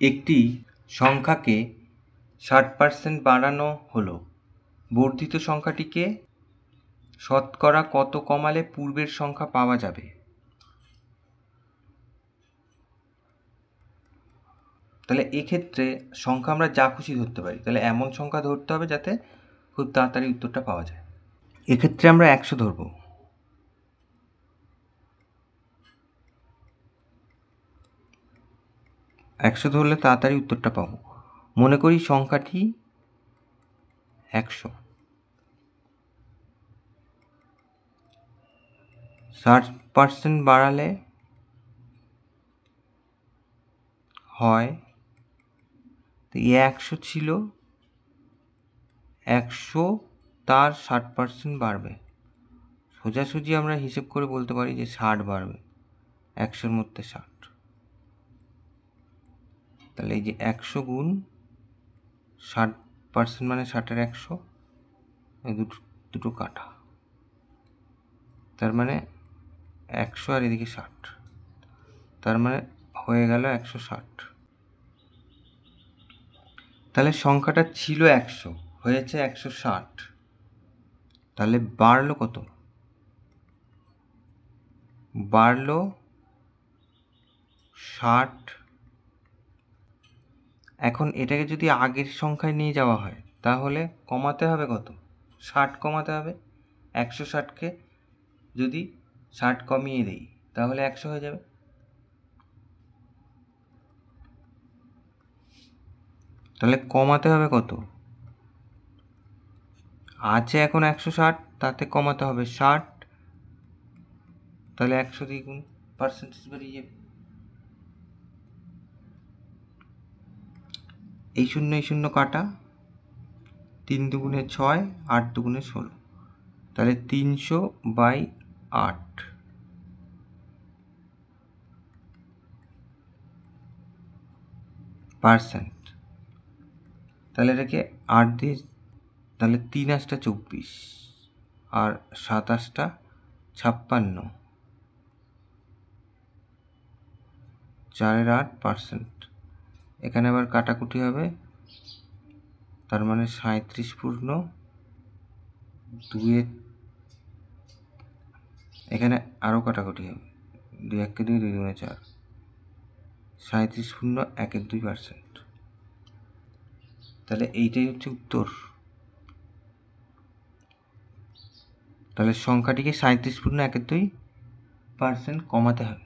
একটি সংখ্যাকে 60% বাড়ানো হলো, বর্ধিত সংখ্যাটিকে শতকরা কত কমালে পূর্বের সংখ্যা পাওয়া যাবে? তাহলে এক্ষেত্রে সংখ্যা আমরা যা খুশি ধরতে পারি, তাহলে এমন সংখ্যা ধরতে হবে যাতে খুব তাড়াতাড়ি উত্তরটা পাওয়া যায়। এক্ষেত্রে আমরা 100 ধরব। 100 ধরলে তাড়াতাড়ি উত্তরটা পাবো। মনে করি সংখ্যাটি 100। 60% বাড়ালে হয়, তো 100 ছিল, 100 তার 60% বাড়বে। সোজাসুজি আমরা হিসেব করে বলতে পারি যে 60 বাড়বে, 100-র মধ্যে 60। তাহলে এই যে 100 গুণ 60% মানে 60-এর 100, এই দুটো কাটা, তার মানে 100 আর এদিকে 60, তার মানে হয়ে গেল 160। তাহলে সংখ্যাটা ছিল 100, হয়েছে 160, তাহলে বাড়লো কত? বাড়লো 60। এখন এটাকে যদি আগের সংখ্যায় নিয়ে যাওয়া হয় তাহলে কমাতে হবে কত? 60 কমাতে হবে। 160কে যদি 60 কমিয়ে দিই তাহলে 100 হয়ে যাবে। তাহলে কমাতে হবে কত? আছে এখন 160, তাতে কমাতে হবে 60, তাহলে 100 দিয়ে গুণ, পার্সেন্টেজ বেরিয়ে যাবে। এই শূন্য কাটা, 3 দুগুণে 6, 8 দুগুণে 16, তাহলে 300/8 %। তাহলে এটাকে 8 দিয়ে, তাহলে 3 8টা 24 আর 7 8টা 56, 4-এর 8%। এখানে আবার কাটাকুটি হবে, তার মানে 37 পূর্ণ 2, এখানে আরও কাটাকুটি হবে, 2 1 2, 2 2 4, 37 পূর্ণ 1 2%। তাহলে এইটাই হচ্ছে উত্তর। তাহলে সংখ্যাটিকে 37 পূর্ণ 1 2% কমাতে হবে।